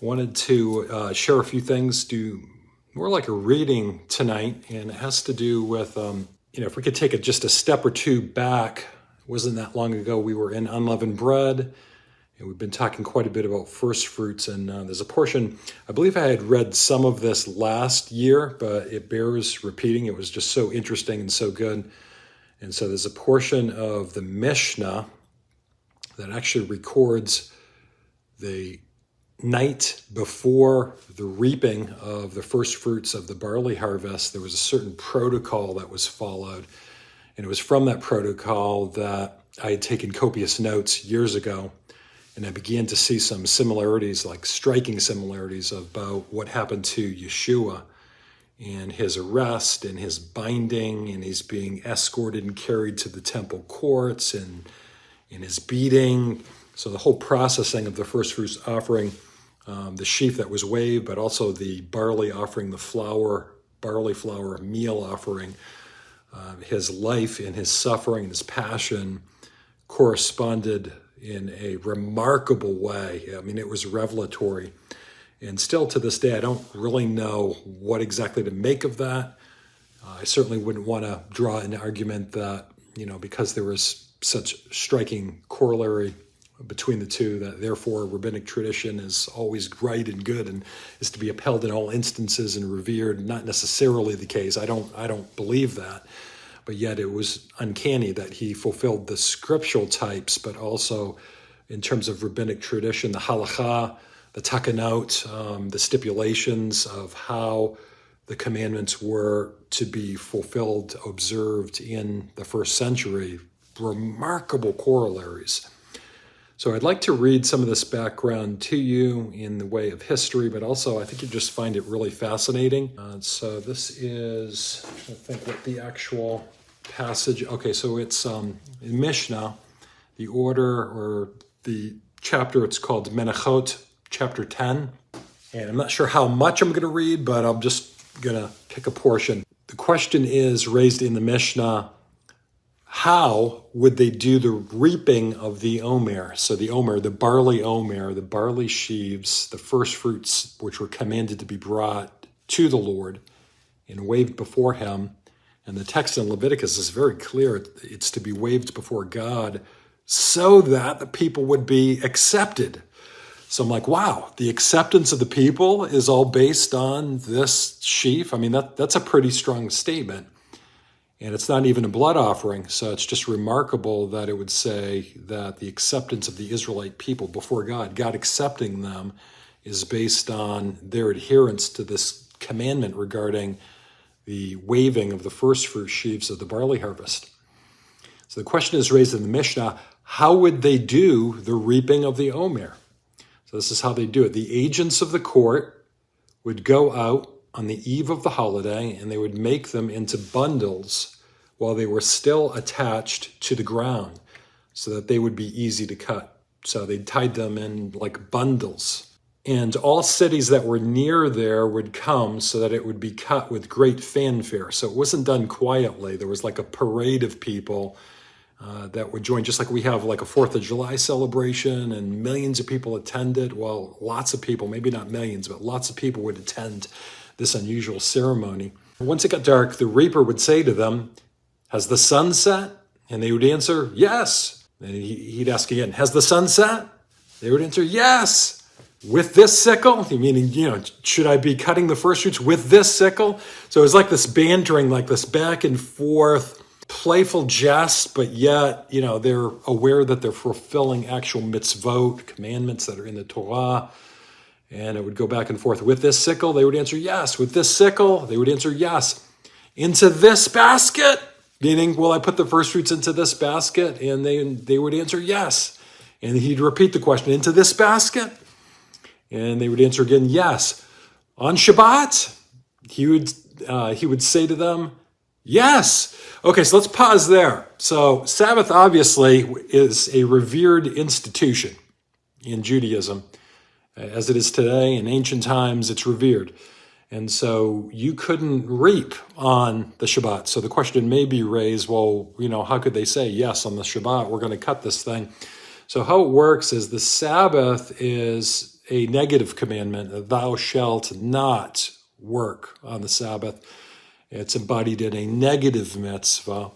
I wanted to share a few things, do more like a reading tonight, and it has to do with, if we could take it just a step or two back. It wasn't that long ago we were in unleavened bread, and we've been talking quite a bit about first fruits, and there's a portion, I believe I had read some of this last year, but it bears repeating. It was just so interesting and so good. And so there's a portion of the Mishna that actually records the night before the reaping of the first fruits of the barley harvest. There was a certain protocol that was followed. And it was from that protocol that I had taken copious notes years ago. And I began to see some similarities, like striking similarities about what happened to Yeshua and his arrest and his binding, and he's being escorted and carried to the temple courts, and in his beating. So the whole processing of the first fruits offering, the sheaf that was waved, but also the barley offering, the barley flour meal offering, his life and his suffering and his passion corresponded in a remarkable way. I mean, it was revelatory. And still to this day, I don't really know what exactly to make of that. I certainly wouldn't want to draw an argument that, because there was such striking corollary between the two, that therefore rabbinic tradition is always right and good and is to be upheld in all instances and revered. Not necessarily the case. I don't believe that. But yet it was uncanny that he fulfilled the scriptural types, but also in terms of rabbinic tradition, the halakha, the takanot, the stipulations of how the commandments were to be fulfilled, observed in the first century. Remarkable corollaries. So I'd like to read some of this background to you in the way of history, but also I think you just find it really fascinating. So this is, I think what the actual passage, okay, so it's in Mishna, the order or the chapter, it's called Menachot, chapter 10. And I'm not sure how much I'm going to read, but I'm just going to pick a portion. The question is raised in the Mishnah, how would they do the reaping of the omer? So the omer, the barley sheaves, the first fruits which were commanded to be brought to the Lord and waved before him. And the text in Leviticus is very clear. It's to be waved before God so that the people would be accepted. So I'm like, wow, the acceptance of the people is all based on this sheaf. I mean, that's a pretty strong statement. And it's not even a blood offering, so it's just remarkable that it would say that the acceptance of the Israelite people before God accepting them, is based on their adherence to this commandment regarding the waving of the first fruit sheaves of the barley harvest. So the question is raised in the Mishnah, how would they do the reaping of the omer? So this is how they do it. The agents of the court would go out on the eve of the holiday, and they would make them into bundles while they were still attached to the ground so that they would be easy to cut. So they tied them in like bundles. And all cities that were near there would come so that it would be cut with great fanfare. So it wasn't done quietly. There was like a parade of people that would join, just like we have like a 4th of July celebration and millions of people attended. Well, lots of people, maybe not millions, but lots of people would attend this unusual ceremony. Once it got dark, the reaper would say to them, has the sun set? And they would answer, yes. And he'd ask again, has the sun set? They would answer, yes. With this sickle? Meaning, should I be cutting the first fruits with this sickle? So it was like this bantering, like this back and forth, playful jest, but yet, they're aware that they're fulfilling actual mitzvot, commandments that are in the Torah. And it would go back and forth. With this sickle, they would answer yes. With this sickle, they would answer yes. Into this basket? Meaning, will I put the first fruits into this basket? And they would answer yes. And he'd repeat the question, into this basket? And they would answer again, yes. On Shabbat, he would say to them, yes. Okay, so let's pause there. So Sabbath obviously is a revered institution in Judaism. As it is today, in ancient times, it's revered. And so you couldn't reap on the Shabbat. So the question may be raised, well, how could they say, yes, on the Shabbat, we're going to cut this thing? So how it works is the Sabbath is a negative commandment, thou shalt not work on the Sabbath. It's embodied in a negative mitzvah.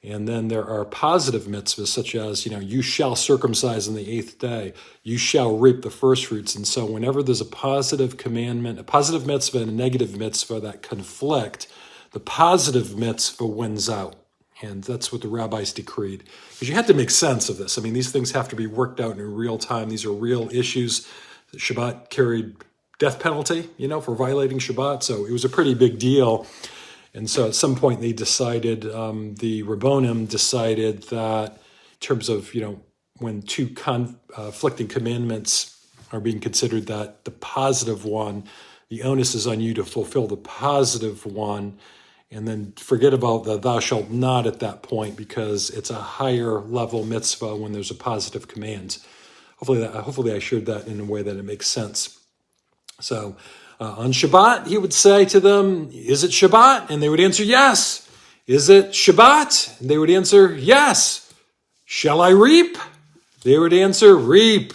And then there are positive mitzvahs, such as, you shall circumcise on the 8th day. You shall reap the first fruits. And so whenever there's a positive commandment, a positive mitzvah and a negative mitzvah that conflict, the positive mitzvah wins out. And that's what the rabbis decreed. Because you have to make sense of this. I mean, these things have to be worked out in real time. These are real issues. Shabbat carried death penalty, for violating Shabbat. So it was a pretty big deal. And so at some point they decided, the Rabbonim decided that in terms of, when two conflicting commandments are being considered, that the positive one, the onus is on you to fulfill the positive one, and then forget about the thou shalt not at that point, because it's a higher level mitzvah when there's a positive command. Hopefully I shared that in a way that it makes sense. So on Shabbat, he would say to them, is it Shabbat? And they would answer, yes. Is it Shabbat? And they would answer, yes. Shall I reap? They would answer, reap.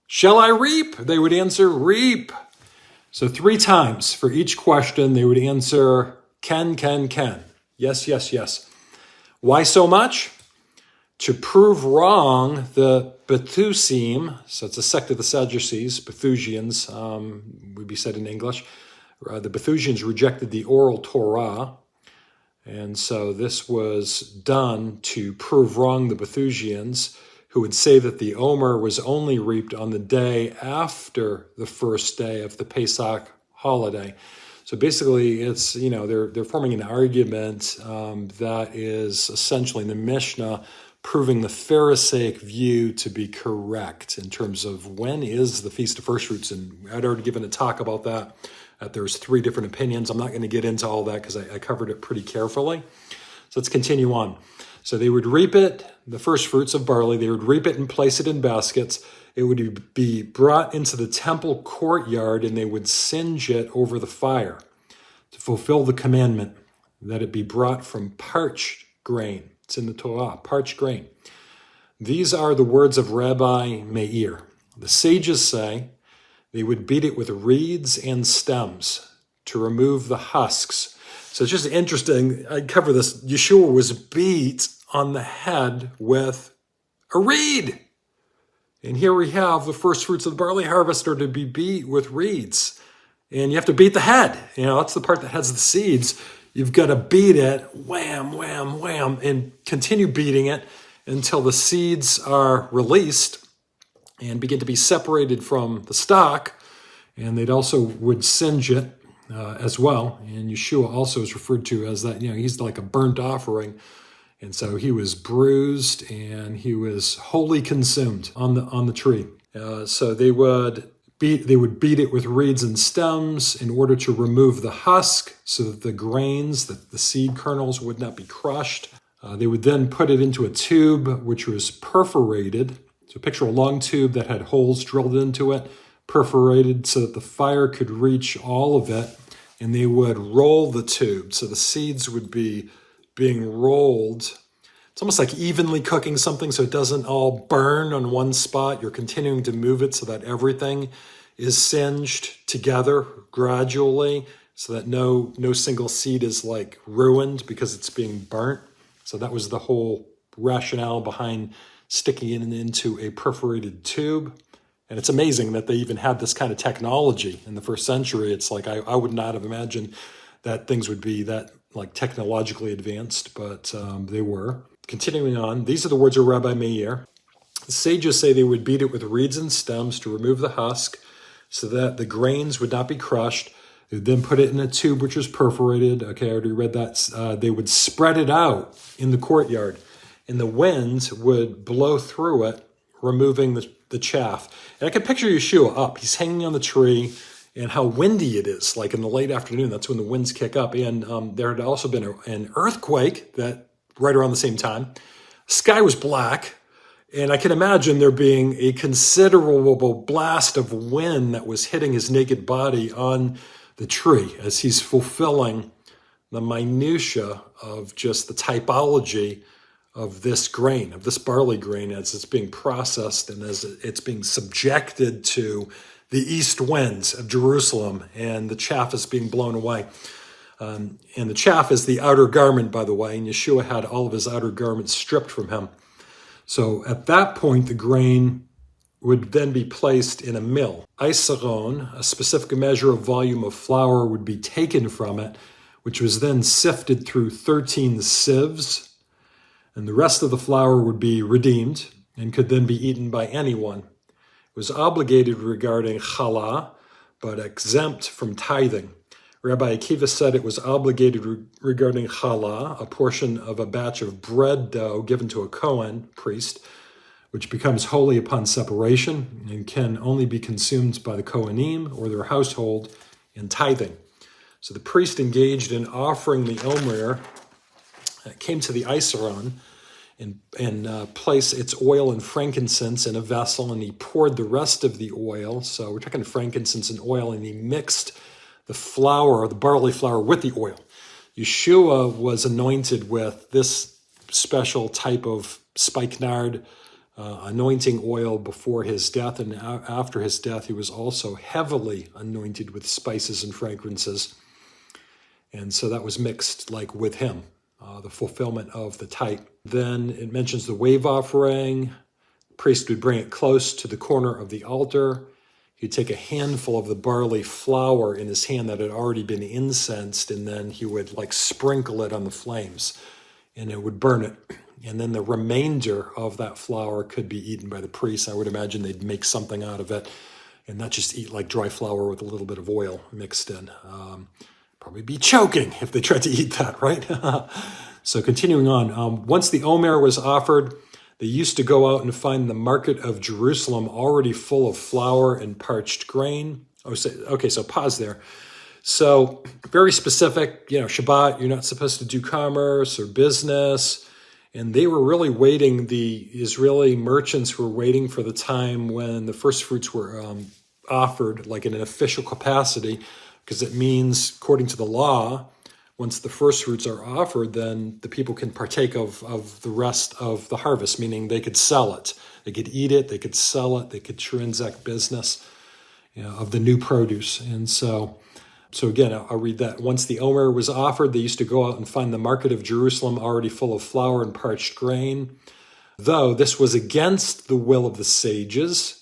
Shall I reap? They would answer, reap. So 3 times for each question, they would answer, can. Yes, yes, yes. Why so much? To prove wrong the Bethusim, so it's a sect of the Sadducees, Bethusians, would be said in English. The Bethusians rejected the oral Torah, and so this was done to prove wrong the Bethusians, who would say that the Omer was only reaped on the day after the first day of the Pesach holiday. So basically, it's, they're forming an argument that is essentially in the Mishnah proving the Pharisaic view to be correct in terms of when is the Feast of First Fruits. And I'd already given a talk about that. There's 3 different opinions. I'm not going to get into all that because I covered it pretty carefully. So let's continue on. So they would reap it, the first fruits of barley. They would reap it and place it in baskets. It would be brought into the temple courtyard, and they would singe it over the fire to fulfill the commandment that it be brought from parched grain. It's in the Torah, parched grain. These are the words of Rabbi Meir. The sages say they would beat it with reeds and stems to remove the husks. So it's just interesting. I cover this. Yeshua was beat on the head with a reed. And here we have the first fruits of the barley harvest are to be beat with reeds. And you have to beat the head. That's the part that has the seeds. You've got to beat it, wham, wham, wham, and continue beating it until the seeds are released and begin to be separated from the stalk. And they'd also would singe it as well. And Yeshua also is referred to as that, he's like a burnt offering. And so he was bruised and he was wholly consumed on the tree. So they would beat it with reeds and stems in order to remove the husk so that the grains, the seed kernels would not be crushed. They would then put it into a tube which was perforated. So picture a long tube that had holes drilled into it, perforated so that the fire could reach all of it. And they would roll the tube. So the seeds would be being rolled. It's almost like evenly cooking something so it doesn't all burn on one spot. You're continuing to move it so that everything is singed together gradually so that no single seed is like ruined because it's being burnt. So that was the whole rationale behind sticking it into a perforated tube. And it's amazing that they even had this kind of technology in the first century. It's like I would not have imagined that things would be that like technologically advanced, but they were. Continuing on, these are the words of Rabbi Meir. The sages say they would beat it with reeds and stems to remove the husk so that the grains would not be crushed. They would then put it in a tube which was perforated. Okay, I already read that. They would spread it out in the courtyard, and the wind would blow through it, removing the chaff. And I can picture Yeshua up. He's hanging on the tree, and how windy it is, like in the late afternoon. That's when the winds kick up. And there had also been an earthquake that right around the same time. Sky was black, and I can imagine there being a considerable blast of wind that was hitting his naked body on the tree as he's fulfilling the minutia of just the typology of this grain, of this barley grain, as it's being processed and as it's being subjected to the east winds of Jerusalem, and the chaff is being blown away. And the chaff is the outer garment, by the way, and Yeshua had all of his outer garments stripped from him. So at that point, the grain would then be placed in a mill. Isaron, a specific measure of volume of flour, would be taken from it, which was then sifted through 13 sieves, and the rest of the flour would be redeemed and could then be eaten by anyone. It was obligated regarding challah, but exempt from tithing. Rabbi Akiva said it was obligated regarding challah, a portion of a batch of bread dough given to a Kohen priest, which becomes holy upon separation and can only be consumed by the Kohanim or their household in tithing. So the priest engaged in offering the omer came to the Isaron and placed its oil and frankincense in a vessel, and he poured the rest of the oil. So we're talking frankincense and oil, and he mixed the flour, the barley flour, with the oil. Yeshua was anointed with this special type of spikenard anointing oil before his death, and after his death he was also heavily anointed with spices and fragrances. And so that was mixed like with him, the fulfillment of the type. Then it mentions the wave offering. The priest would bring it close to the corner of the altar. He'd take a handful of the barley flour in his hand that had already been incensed, and then he would like sprinkle it on the flames, and it would burn it. And then the remainder of that flour could be eaten by the priest. I would imagine they'd make something out of it and not just eat like dry flour with a little bit of oil mixed in. Probably be choking if they tried to eat that, right? So continuing on, once the omer was offered, they used to go out and find the market of Jerusalem already full of flour and parched grain. Okay, so pause there. So very specific, Shabbat, you're not supposed to do commerce or business. And they were really waiting, the Israeli merchants were waiting for the time when the first fruits were offered, like in an official capacity, because it means, according to the law, once the first fruits are offered, then the people can partake of the rest of the harvest, meaning they could sell it. They could eat it, they could sell it, they could transact business of the new produce. And so again, I'll read that. Once the omer was offered, they used to go out and find the market of Jerusalem already full of flour and parched grain. Though this was against the will of the sages,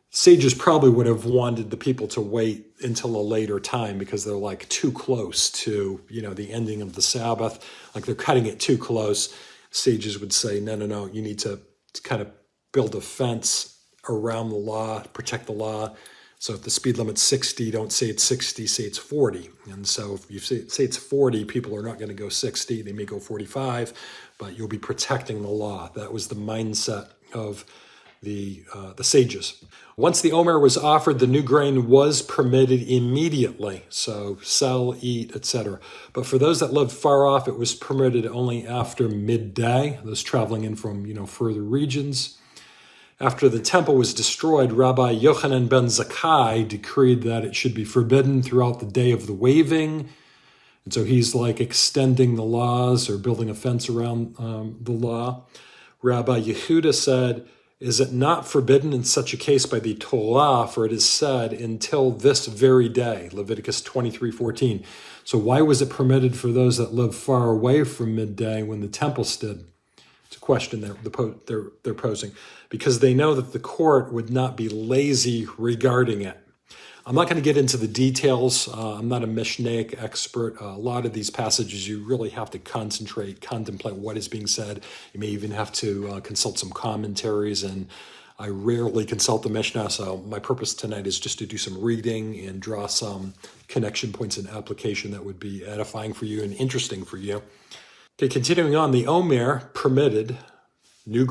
sages probably would have wanted the people to wait until a later time because they're like too close to, the ending of the Sabbath. Like they're cutting it too close. Sages would say, no, you need to kind of build a fence around the law, protect the law. So if the speed limit's 60, don't say it's 60, say it's 40. And so if you say it's 40, people are not going to go 60. They may go 45, but you'll be protecting the law. That was the mindset of the sages. Once the omer was offered, the new grain was permitted immediately. So sell, eat, etc. But for those that lived far off, it was permitted only after midday. Those traveling in from further regions. After the temple was destroyed, Rabbi Yochanan ben Zakkai decreed that it should be forbidden throughout the day of the waving. And so he's like extending the laws or building a fence around the law. Rabbi Yehuda said, "Is it not forbidden in such a case by the Torah? For it is said, until this very day," Leviticus 23:14. So why was it permitted for those that live far away from midday when the temple stood? It's a question they're posing. Because they know that the court would not be lazy regarding it. I'm not going to get into the details. I'm not a Mishnaic expert. A lot of these passages, you really have to contemplate what is being said. You may even have to consult some commentaries, and I rarely consult the Mishnah, so my purpose tonight is just to do some reading and draw some connection points and application that would be edifying for you and interesting for you. Okay, continuing on, the omer permitted new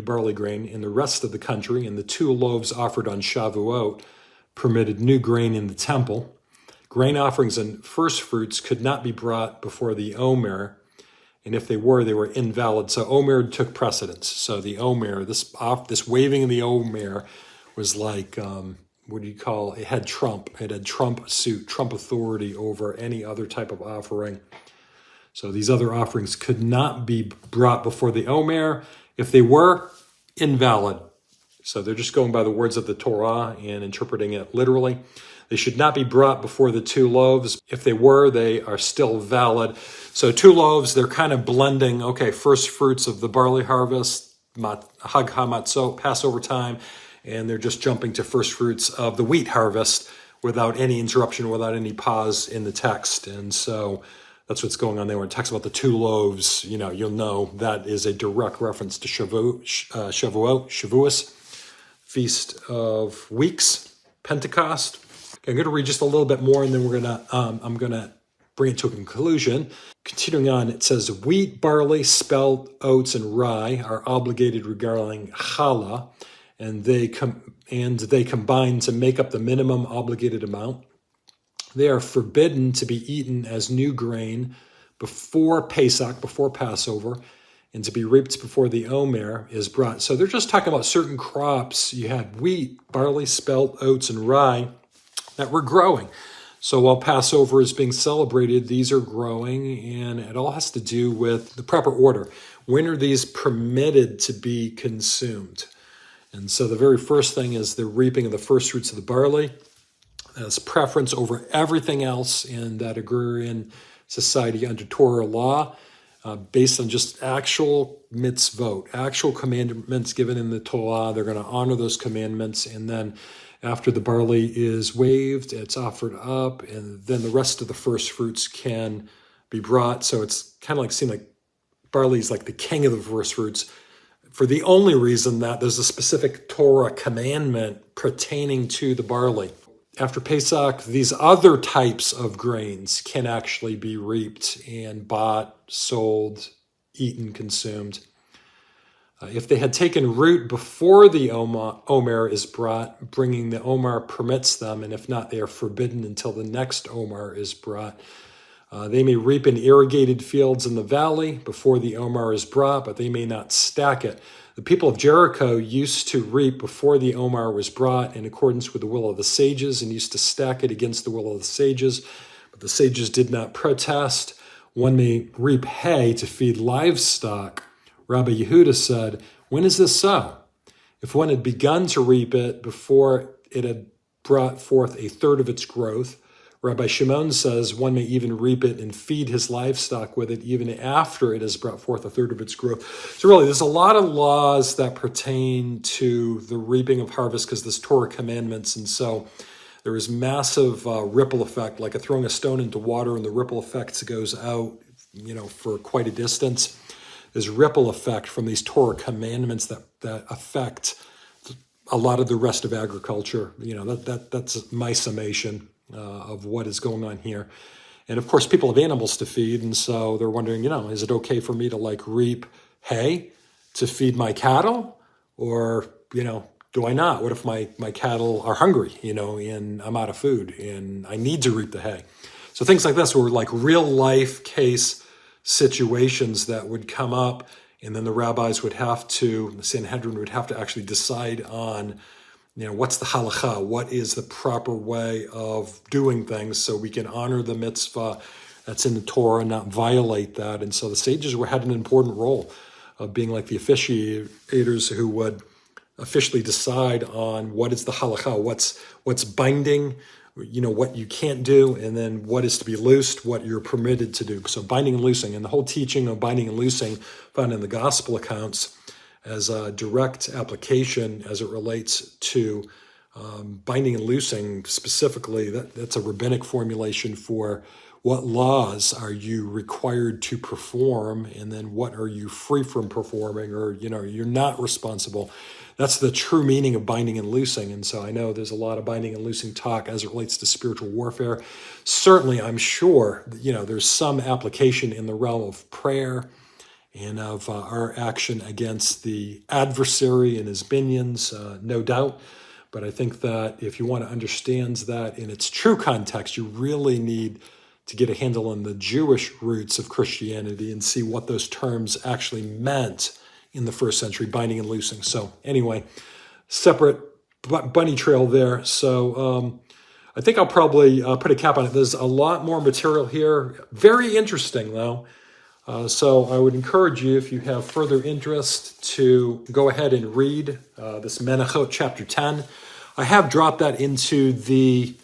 barley grain in the rest of the country, and the 2 loaves offered on Shavuot permitted new grain in the temple. Grain offerings and first fruits could not be brought before the omer, and if they were invalid. So omer took precedence. So the omer, this waving of the omer was like, it had trump. It had trump authority over any other type of offering. So these other offerings could not be brought before the omer. If they were, invalid. So they're just going by the words of the Torah and interpreting it literally. They should not be brought before the 2 loaves. If they were, they are still valid. So 2 loaves, they're kind of blending, okay, first fruits of the barley harvest, Hag HaMatzot, Passover time, and they're just jumping to first fruits of the wheat harvest without any interruption, without any pause in the text. And so that's what's going on there. When it talks about the 2 loaves, you'll know that is a direct reference to Shavuos, Feast of Weeks, Pentecost. Okay, I'm going to read just a little bit more, and then I'm going to bring it to a conclusion. Continuing on, it says, wheat, barley, spelt, oats, and rye are obligated regarding challah, and they combine to make up the minimum obligated amount. They are forbidden to be eaten as new grain before Pesach, before Passover, and to be reaped before the Omer is brought. So they're just talking about certain crops. You had wheat, barley, spelt, oats, and rye that were growing. So while Passover is being celebrated, these are growing, and it all has to do with the proper order. When are these permitted to be consumed? And so the very first thing is the reaping of the first fruits of the barley. As preference over everything else in that agrarian society under Torah law, based on just actual mitzvot, actual commandments given in the Torah. They're going to honor those commandments, and then after the barley is waved, it's offered up, and then the rest of the first fruits can be brought. So it's kind of like seeing like barley is like the king of the first fruits, for the only reason that there's a specific Torah commandment pertaining to the barley. After Pesach, these other types of grains can actually be reaped and bought, sold, eaten, consumed. If they had taken root before the Omer is brought, bringing the Omer permits them, and if not, they are forbidden until the next Omer is brought. They may reap in irrigated fields in the valley before the Omer is brought, but they may not stack it. The people of Jericho used to reap before the Omer was brought in accordance with the will of the sages, and used to stack it against the will of the sages. But the sages did not protest. One may reap hay to feed livestock. Rabbi Yehuda said, when is this so? If one had begun to reap it before it had brought forth a third of its growth, Rabbi Shimon says one may even reap it and feed his livestock with it even after it has brought forth a third of its growth. So really, there's a lot of laws that pertain to the reaping of harvest because there's Torah commandments. And so there is massive ripple effect, like throwing a stone into water and the ripple effect goes out, for quite a distance. There's ripple effect from these Torah commandments that affect a lot of the rest of agriculture. That's my summation of what is going on here. And of course, people have animals to feed, and so they're wondering, is it okay for me to reap hay to feed my cattle? Or, do I not? What if my cattle are hungry, and I'm out of food and I need to reap the hay? So things like this were like real life case situations that would come up, and then the rabbis would have to, the Sanhedrin would have to actually decide on, what's the halakha? What is the proper way of doing things so we can honor the mitzvah that's in the Torah and not violate that? And so the sages had an important role of being like the officiators who would officially decide on what is the halakha, what's binding, what you can't do, and then what is to be loosed, what you're permitted to do. So binding and loosing, and the whole teaching of binding and loosing found in the gospel accounts as a direct application as it relates to binding and loosing specifically. That's a rabbinic formulation for what laws are you required to perform, and then what are you free from performing, or you're not responsible. That's the true meaning of binding and loosing. And so I know there's a lot of binding and loosing talk as it relates to spiritual warfare. Certainly, I'm sure there's some application in the realm of prayer and of our action against the adversary and his minions, no doubt. But I think that if you want to understand that in its true context, you really need to get a handle on the Jewish roots of Christianity and see what those terms actually meant in the first century, binding and loosing. So anyway, separate bunny trail there. So I think I'll probably put a cap on it. There's a lot more material here. Very interesting, though. So I would encourage you, if you have further interest, to go ahead and read this Menachot chapter 10. I have dropped that into the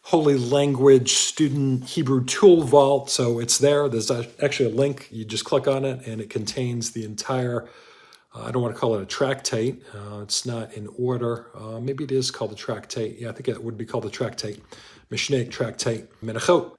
Holy Language Student Hebrew Tool Vault, so it's there. There's actually a link. You just click on it, and it contains the entire, I don't want to call it a tractate. It's not in order. Maybe it is called a tractate. Yeah, I think it would be called a tractate. Mishnah tractate, Menachot.